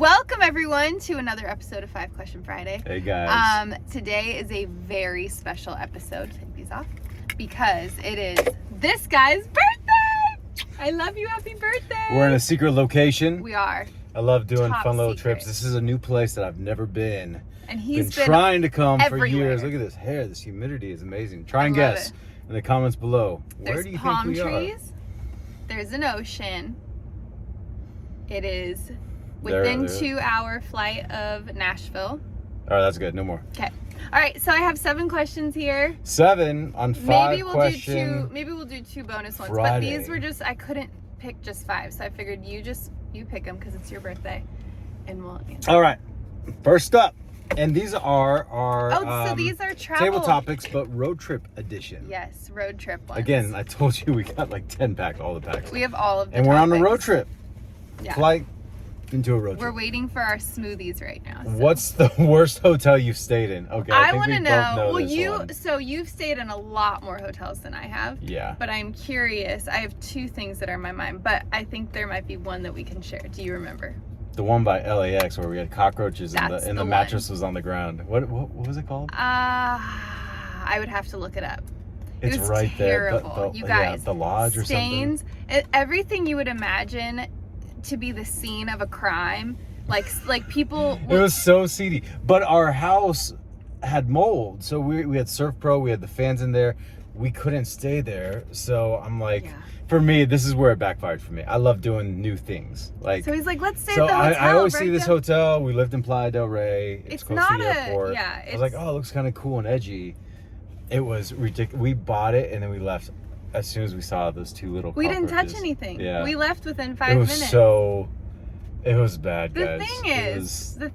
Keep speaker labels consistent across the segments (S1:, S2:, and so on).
S1: Welcome everyone to another episode of 5 Question Friday.
S2: Hey guys.
S1: Today is a very special episode. Take these off because it is this guy's birthday. I love you. Happy birthday.
S2: We're in a secret location.
S1: We are.
S2: I love doing
S1: Top
S2: fun little
S1: secret.
S2: trips. This is a new place that I've never been.
S1: And he's been
S2: trying to come
S1: everywhere.
S2: for years. Look at this hair. This humidity is amazing. Try and
S1: I love
S2: guess
S1: it.
S2: in the comments below. Where
S1: There's
S2: do you
S1: palm
S2: think we
S1: trees. There's an ocean. It is
S2: There-
S1: within
S2: there.
S1: 2-hour flight of Nashville.
S2: All right, that's good. No more.
S1: Okay. All right. So I have 7 questions here.
S2: 7 on 5
S1: Maybe we'll
S2: question.
S1: do 2. Maybe we'll do 2 bonus ones. But
S2: Friday.
S1: these were just I couldn't pick just 5, so I figured you pick them because it's your birthday, and we'll answer.
S2: All right. First up, and these are our
S1: So these are travel
S2: table topics, but road trip edition.
S1: Yes, road trip ones.
S2: Again, I told you we got like 10 packs, all the packs.
S1: we have all of the
S2: And we're on the
S1: topics.
S2: road trip.
S1: Yeah.
S2: Flight into a road
S1: We're
S2: trip.
S1: waiting for our smoothies right now. So.
S2: What's the worst hotel you've stayed in? Okay,
S1: I
S2: think
S1: want
S2: we
S1: to
S2: both
S1: know. Well,
S2: this one.
S1: you've stayed in a lot more hotels than I have.
S2: Yeah.
S1: But I'm curious. I have 2 things that are in my mind, but I think there might be one that we can share. Do you remember?
S2: The one by LAX where we had cockroaches and
S1: That's
S2: the
S1: the
S2: mattress was on the ground. What was it called?
S1: I would have to look it up.
S2: It's
S1: It was
S2: right
S1: terrible.
S2: there.
S1: You guys,
S2: the lodge or
S1: stains,
S2: something.
S1: everything you would imagine to be the scene of a crime. Like people.
S2: It was so seedy. But our house had mold, so we had Surf Pro, we had the fans in there. We couldn't stay there, so I'm like,
S1: Yeah.
S2: for me, this is where it backfired for me. I love doing new things. Like,
S1: So he's like, let's stay
S2: so
S1: at the hotel.
S2: I always
S1: right
S2: see this
S1: down-
S2: hotel. We lived in Playa del Rey. It's close
S1: not
S2: to the airport.
S1: yeah.
S2: I was like, oh, it looks kind of cool and edgy. It was ridiculous. We bought it and then we left as soon as we saw those 2 little
S1: we didn't touch
S2: cockroaches.
S1: anything.
S2: Yeah.
S1: We left within 5
S2: It was
S1: minutes.
S2: it was bad,
S1: The
S2: guys.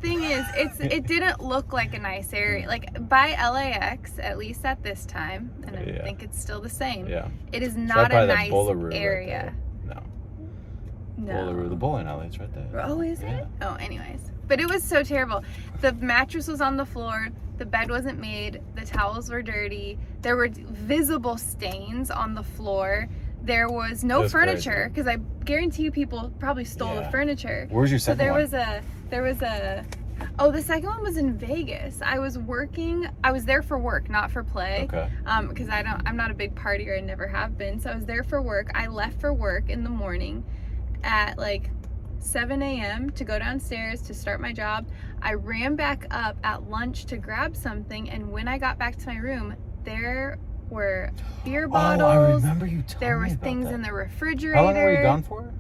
S1: thing is, it didn't look like a nice area. Like by LAX, at least at this time, and I
S2: Yeah.
S1: think it's still the same.
S2: Yeah.
S1: It is
S2: It's
S1: not
S2: right by
S1: a
S2: the
S1: nice
S2: Bowleroo right
S1: area.
S2: there.
S1: No.
S2: Bowleroo, the bowling alley, it's right there.
S1: Oh, is
S2: Yeah.
S1: it? Oh, anyways. But it was so terrible. The mattress was on the floor. The bed wasn't made. The towels were dirty. There were visible stains on the floor. There was no
S2: That's
S1: furniture because I guarantee you people probably stole the
S2: Yeah.
S1: furniture.
S2: Where's your
S1: So
S2: second one?
S1: the second one was in Vegas. I was there for work, not for play.
S2: Okay.
S1: Because I'm not a big partier, I never have been. So I was there for work. I left for work in the morning at like 7 a.m. to go downstairs to start my job. I ran back up at lunch to grab something, and when I got back to my room, there were beer bottles.
S2: Oh, I remember you telling
S1: There were
S2: me about
S1: things
S2: that.
S1: in the refrigerator.
S2: How long were you gone for?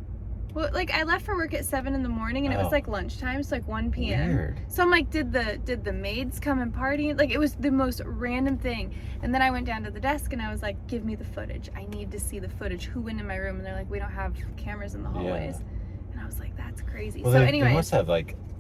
S1: Well, like I left for work at 7 in the morning, and it was
S2: Oh.
S1: like lunchtime, so like 1 p.m.
S2: Weird.
S1: So I'm like, did the maids come and party? Like it was the most random thing. And then I went down to the desk and I was like, give me the footage. I need to see the footage. Who went in my room? And they're like, we don't have cameras in the hallways. And I was like, that's crazy.
S2: Well,
S1: so
S2: they
S1: anyway,
S2: must have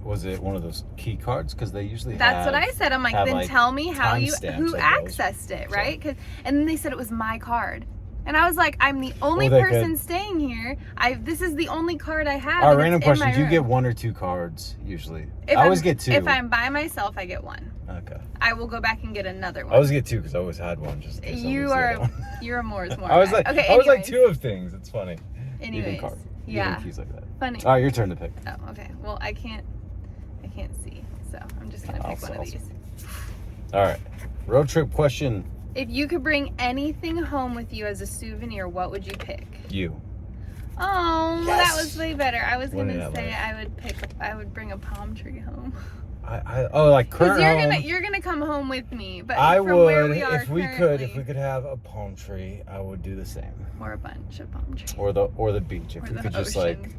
S2: was it one of those key cards? Because they usually
S1: that's what I said. I'm like,
S2: have,
S1: then
S2: like,
S1: tell me who
S2: timestamps of those.
S1: accessed it, right? And then they said it was my card. And I was like, I'm the only
S2: Well, they
S1: person staying here. This is the only card I have.
S2: All
S1: and
S2: right,
S1: it's
S2: random
S1: in my
S2: question. Do you
S1: room.
S2: get 1 or 2 cards usually?
S1: If
S2: I always
S1: I'm-
S2: get 2.
S1: If I'm by myself, I get 1.
S2: Okay.
S1: I will go back and get another one.
S2: I always get 2 because I always had one. Just in case I
S1: You
S2: lose the
S1: are
S2: other one.
S1: you're a more is more.
S2: I was
S1: guy.
S2: like,
S1: okay.
S2: I was like
S1: anyways.
S2: 2 of things. It's funny.
S1: Anyways,
S2: Even card.
S1: yeah.
S2: Even keys like that.
S1: Funny.
S2: All right, your turn to pick.
S1: Oh, okay. Well, I can't see, so I'm just gonna pick one of these.
S2: All right. Road trip question.
S1: If you could bring anything home with you as a souvenir, what would you pick?
S2: You.
S1: Oh,
S2: Yes.
S1: that was way better. I was
S2: Winning
S1: gonna
S2: that
S1: say
S2: life.
S1: I would bring a palm tree home.
S2: Like current home.
S1: You're gonna come home with me, but
S2: I
S1: from where
S2: would
S1: we are
S2: if we
S1: currently,
S2: could have a palm tree. I would do the same.
S1: or a bunch of palm trees,
S2: Or the beach. If
S1: or
S2: we
S1: the
S2: could just
S1: ocean.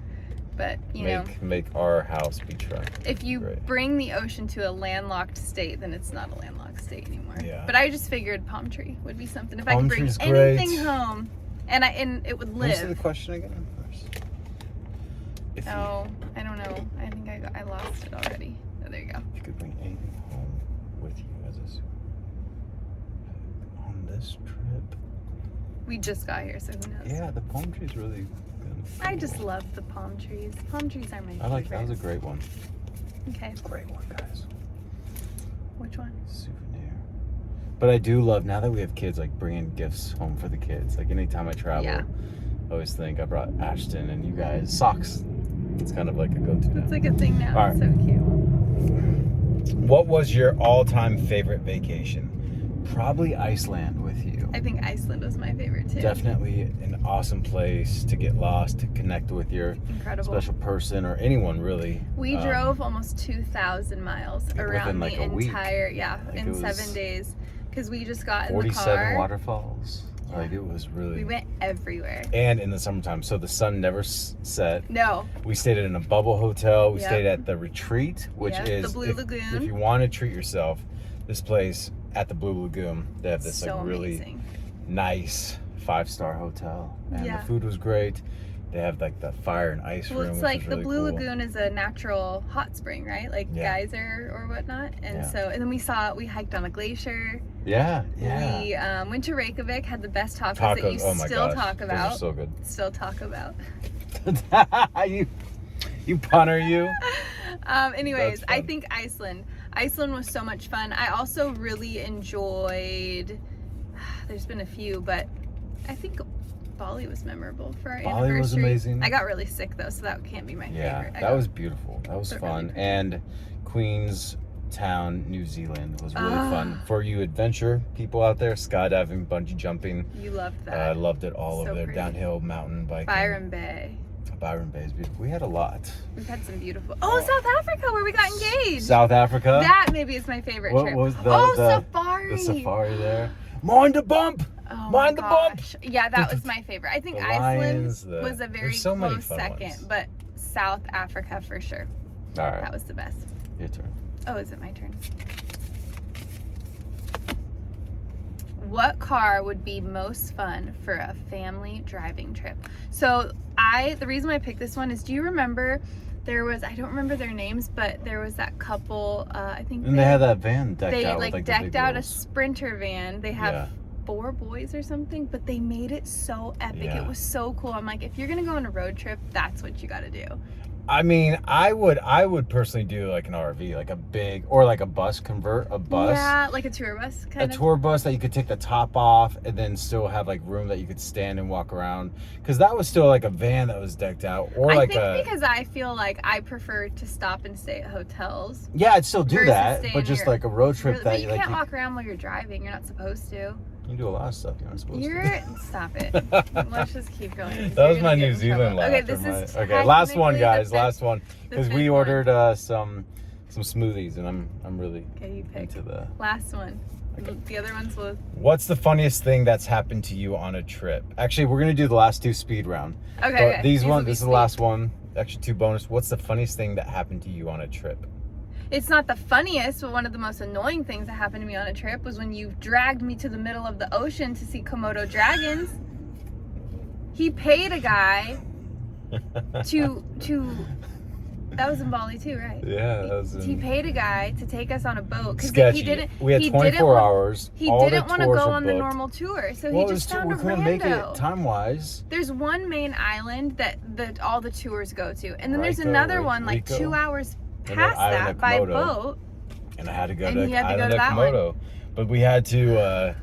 S1: But you know,
S2: make our house beachfront.
S1: if you
S2: Great.
S1: bring the ocean to a landlocked state, then it's not a landlocked state anymore.
S2: Yeah.
S1: But I just figured palm tree would be something. If I
S2: Palm
S1: could bring
S2: tree's
S1: anything
S2: great.
S1: home, and it would
S2: Let me see the
S1: live.
S2: question again first.
S1: Oh, I don't know. I think I lost it already. Oh, there you go.
S2: If you could bring anything home with you as a souvenir on this trip.
S1: We just got here, so who knows?
S2: Yeah, the palm tree's really good.
S1: I just love the palm trees. Palm trees are my favorite.
S2: I like that. Was a great one.
S1: Okay.
S2: Great one, guys.
S1: Which one?
S2: Souvenir. But I do love, now that we have kids, like bringing gifts home for the kids. Like anytime I travel,
S1: Yeah.
S2: I always think I brought Ashton and you guys socks. It's kind of like a go-to now.
S1: It's like a thing now.
S2: All
S1: It's
S2: right.
S1: so cute.
S2: What was your all-time favorite vacation? Probably Iceland with you.
S1: I think Iceland was my favorite too.
S2: Definitely an awesome place to get lost, to connect with your
S1: Incredible.
S2: special person or anyone really.
S1: We drove almost 2,000 miles around
S2: like
S1: the
S2: a week.
S1: entire,
S2: Like
S1: in
S2: it was
S1: 7 days. Because we just got in the
S2: 47
S1: car.
S2: waterfalls. Like it was really.
S1: We went everywhere.
S2: And in the summertime, so the sun never set.
S1: No.
S2: We stayed in a bubble hotel. We
S1: Yep.
S2: stayed at the retreat, which
S1: Yep,
S2: is
S1: the Blue Lagoon.
S2: If you want to treat yourself, this place at the Blue Lagoon, they have this
S1: So
S2: like really
S1: amazing.
S2: nice 5-star hotel, and
S1: Yeah.
S2: the food was great. They have like the fire and ice
S1: Well,
S2: room.
S1: it's
S2: which
S1: like
S2: was
S1: the
S2: really
S1: Blue
S2: cool.
S1: Lagoon is a natural hot spring, right? Like
S2: Yeah.
S1: geyser or whatnot. And
S2: Yeah.
S1: so, and then we hiked on a glacier.
S2: Yeah.
S1: We went to Reykjavik, had the best tacos,
S2: Tacos.
S1: that you
S2: Oh my
S1: still
S2: gosh.
S1: talk
S2: Those
S1: about.
S2: are so good.
S1: Still talk about.
S2: you punter, you.
S1: Anyways,
S2: That's
S1: I
S2: fun.
S1: think Iceland was so much fun. I also really enjoyed, there's been a few, but I think Bali was memorable for our
S2: Bali
S1: anniversary.
S2: was amazing.
S1: I got really sick though, so that can't be my
S2: Yeah,
S1: favorite.
S2: that was beautiful. That was
S1: thoroughly
S2: fun.
S1: pretty.
S2: And Queenstown, New Zealand was really
S1: Ah.
S2: fun. For you adventure people out there, skydiving, bungee jumping.
S1: You loved
S2: I
S1: that.
S2: loved it all
S1: So
S2: over there.
S1: pretty.
S2: Downhill, mountain biking.
S1: Byron Bay.
S2: Byron Bay is beautiful. We had a lot.
S1: We've had some beautiful. Oh, South Africa, where we got engaged.
S2: South Africa.
S1: That maybe is my favorite
S2: What
S1: trip.
S2: was the-
S1: oh,
S2: the-
S1: safari.
S2: The safari there. Mind the bump!
S1: Oh
S2: Mind
S1: my
S2: the bump!
S1: gosh. Yeah, that was my favorite. I think
S2: The
S1: Iceland
S2: lions,
S1: was a very
S2: there's so many
S1: close
S2: fun
S1: second,
S2: ones.
S1: but South Africa for sure.
S2: All right,
S1: That was the best.
S2: your turn.
S1: Oh, is it my turn? What car would be most fun for a family driving trip? So the reason why I picked this one is, do you remember there was, I don't remember their names, but there was that couple, I think
S2: And they had that van decked
S1: they
S2: out
S1: like
S2: with like the
S1: decked
S2: big
S1: out a
S2: wheels.
S1: Sprinter van. They have
S2: Yeah.
S1: 4 boys or something, but they made it so epic.
S2: Yeah.
S1: It was so cool. I'm like, if you're gonna go on a road trip, that's what you gotta do.
S2: I mean, I would personally do like an RV, like a big, or like a bus, convert a bus.
S1: Yeah, like a tour bus
S2: A
S1: kind of.
S2: tour bus that you could take the top off and then still have like room that you could stand and walk around, because that was still like a van that was decked out, or
S1: I
S2: like
S1: think because I feel like I prefer to stop and stay at hotels.
S2: yeah, I'd still do
S1: versus
S2: that,
S1: staying
S2: but just
S1: here.
S2: like a road trip
S1: Really,
S2: that
S1: but you
S2: like
S1: can't walk around while you're driving. You're not supposed to.
S2: you do a lot of stuff you're not supposed
S1: You're stop it. Let's just keep going.
S2: That was
S1: You're
S2: my
S1: gonna get
S2: New
S1: in
S2: Zealand
S1: trouble. Okay,
S2: laughter.
S1: this is
S2: Okay, last one,
S1: technically
S2: guys.
S1: the
S2: Last
S1: fifth-
S2: one,
S1: the
S2: because
S1: fifth
S2: we
S1: one.
S2: ordered some smoothies, and I'm really
S1: Okay, you pick.
S2: into the.
S1: Last one.
S2: Okay.
S1: The other ones will.
S2: What's the funniest thing that's happened to you on a trip? Actually, we're gonna do the last 2 speed round.
S1: Okay.
S2: But
S1: okay.
S2: these
S1: will
S2: one,
S1: be
S2: this is the
S1: sweet.
S2: last one. Actually, 2 bonus. What's the funniest thing that happened to you on a trip?
S1: It's not the funniest, but one of the most annoying things that happened to me on a trip was when you dragged me to the middle of the ocean to see Komodo dragons. He paid a guy to that was in Bali too, right?
S2: Yeah, that was
S1: He
S2: in
S1: paid a guy to take us on a boat because
S2: sketchy.
S1: he didn't.
S2: We had
S1: he
S2: 24
S1: didn't want-
S2: hours.
S1: He
S2: all
S1: didn't
S2: the
S1: want to
S2: tours
S1: go
S2: were
S1: on the
S2: booked.
S1: normal tour, so
S2: Well,
S1: he just found
S2: we
S1: a
S2: couldn't make
S1: rando.
S2: it time wise.
S1: There's one main island that all the tours go to, and then there's
S2: Rico,
S1: another one like
S2: Rico.
S1: 2 hours
S2: And
S1: past
S2: then island
S1: that
S2: of
S1: by
S2: Komodo.
S1: boat.
S2: And I had to go
S1: And
S2: to
S1: he had to go
S2: Island
S1: to
S2: of
S1: that one.
S2: Komodo. But we had to,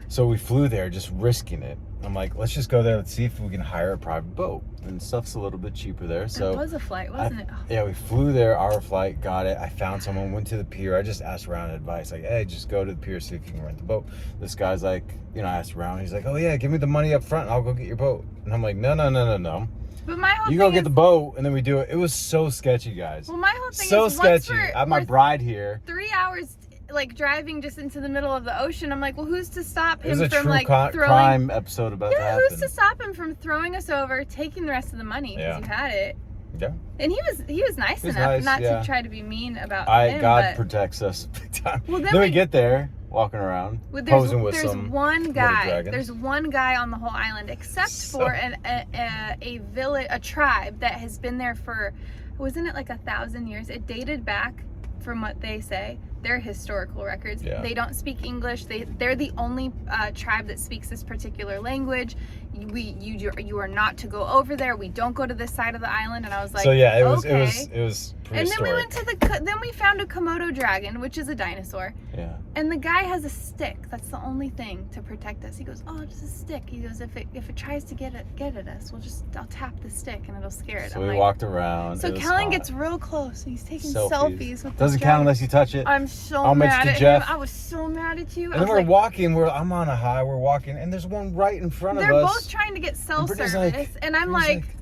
S2: so we flew there just risking it. I'm like, let's just go there. Let's see if we can hire a private boat. And stuff's a little bit cheaper there. So
S1: It was a flight, wasn't it? Oh.
S2: yeah, we flew there, our flight, got it. I found someone, went to the pier. I just asked around advice, like, hey, just go to the pier, see if you can rent the boat. This guy's like, I asked around. He's like, oh yeah, give me the money up front and I'll go get your boat. And I'm like, no.
S1: But my whole
S2: You
S1: thing
S2: go get
S1: is,
S2: the boat and then we do it. It was so sketchy, guys.
S1: well, my whole thing
S2: So
S1: is once
S2: sketchy.
S1: we're-
S2: I have my
S1: we're
S2: bride here.
S1: 3 hours like driving just into the middle of the ocean. I'm like, well, who's to stop
S2: It was
S1: him
S2: a
S1: from
S2: true
S1: like throwing?
S2: crime episode about to
S1: Yeah,
S2: happen.
S1: who's to stop him from throwing us over, taking the rest of the money because
S2: Yeah.
S1: you had it?
S2: Yeah.
S1: And he was nice
S2: He was
S1: enough
S2: nice,
S1: not
S2: yeah.
S1: to try to be mean about him.
S2: God
S1: but
S2: protects us big time.
S1: Well,
S2: then
S1: then
S2: we
S1: we-
S2: get there, walking around,
S1: Well,
S2: posing with
S1: there's
S2: some
S1: one
S2: Komodo
S1: guy.
S2: dragons.
S1: There's one guy on the whole island, except
S2: So-
S1: for a village, a tribe that has been there for, wasn't it like 1,000 years? It dated back, from what they say, their historical records.
S2: Yeah.
S1: They don't speak English. They're the only tribe that speaks this particular language. You are not to go over there. We don't go to this side of the island. And I was like,
S2: so yeah, it was
S1: And then we
S2: prehistoric.
S1: went to then we found a Komodo dragon, which is a dinosaur.
S2: Yeah.
S1: And the guy has a stick. That's the only thing to protect us. He goes, oh, just a stick. He goes, if it tries to get at us, I'll tap the stick and it'll scare it.
S2: So
S1: I'm
S2: we
S1: like,
S2: walked around.
S1: So
S2: it was
S1: Kellan
S2: hot.
S1: gets real close and he's taking selfies with
S2: Doesn't
S1: this
S2: count
S1: dragon.
S2: unless you touch it.
S1: I'm so
S2: Homage
S1: mad
S2: to
S1: at
S2: Jeff.
S1: him. I was so mad at you.
S2: And then we're walking. I'm on a high. We're walking, and there's one right in front of us.
S1: They're both trying to get cell
S2: Brittany's
S1: service,
S2: like-
S1: and I'm
S2: Brittany's
S1: like,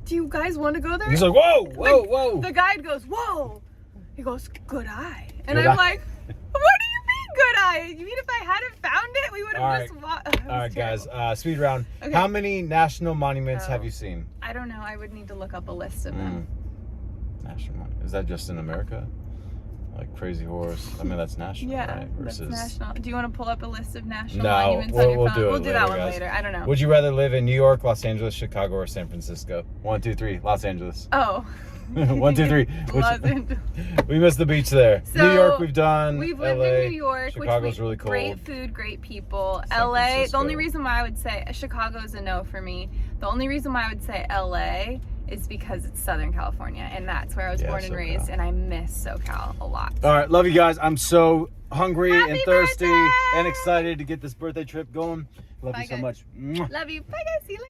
S1: do you guys want to go there?
S2: He's like, whoa.
S1: The guide goes, whoa. He goes, good eye. And
S2: Good
S1: I'm
S2: eye.
S1: like, what do you mean good eye? You mean if I hadn't found it, we would
S2: All
S1: have
S2: right.
S1: just walked.
S2: All right, guys. Speed round.
S1: Okay.
S2: How many national monuments
S1: Oh.
S2: have you seen?
S1: I don't know. I would need to look up a list of them.
S2: National monument. Is that just in America? Like Crazy Horse. I mean, that's national,
S1: Yeah,
S2: right? Versus.
S1: that's national. Do you want to pull up a list of national
S2: No,
S1: monuments
S2: we'll-
S1: on your
S2: we'll
S1: phone?
S2: do it
S1: We'll do
S2: later,
S1: that one
S2: guys.
S1: later. I don't know.
S2: Would you rather live in New York, Los Angeles, Chicago, or San Francisco? 1, 2, 3. Los Angeles.
S1: Oh.
S2: 1, 2, 3.
S1: Los Angeles.
S2: We missed the beach there.
S1: So,
S2: New York, we've done.
S1: We've lived
S2: LA,
S1: in New York,
S2: Chicago's really cold.
S1: Great food, great people.
S2: San
S1: LA, the
S2: Francisco.
S1: only reason why I would say Chicago is a no for me. The only reason why I would say LA is because it's Southern California, and that's where I was born and
S2: SoCal.
S1: raised, and I miss SoCal a lot.
S2: All right, love you guys. I'm so hungry
S1: Happy
S2: and thirsty
S1: birthday!
S2: and excited to get this birthday trip going. Love
S1: Bye,
S2: you so
S1: guys.
S2: much. Mwah.
S1: Love you. Bye, guys. See you later.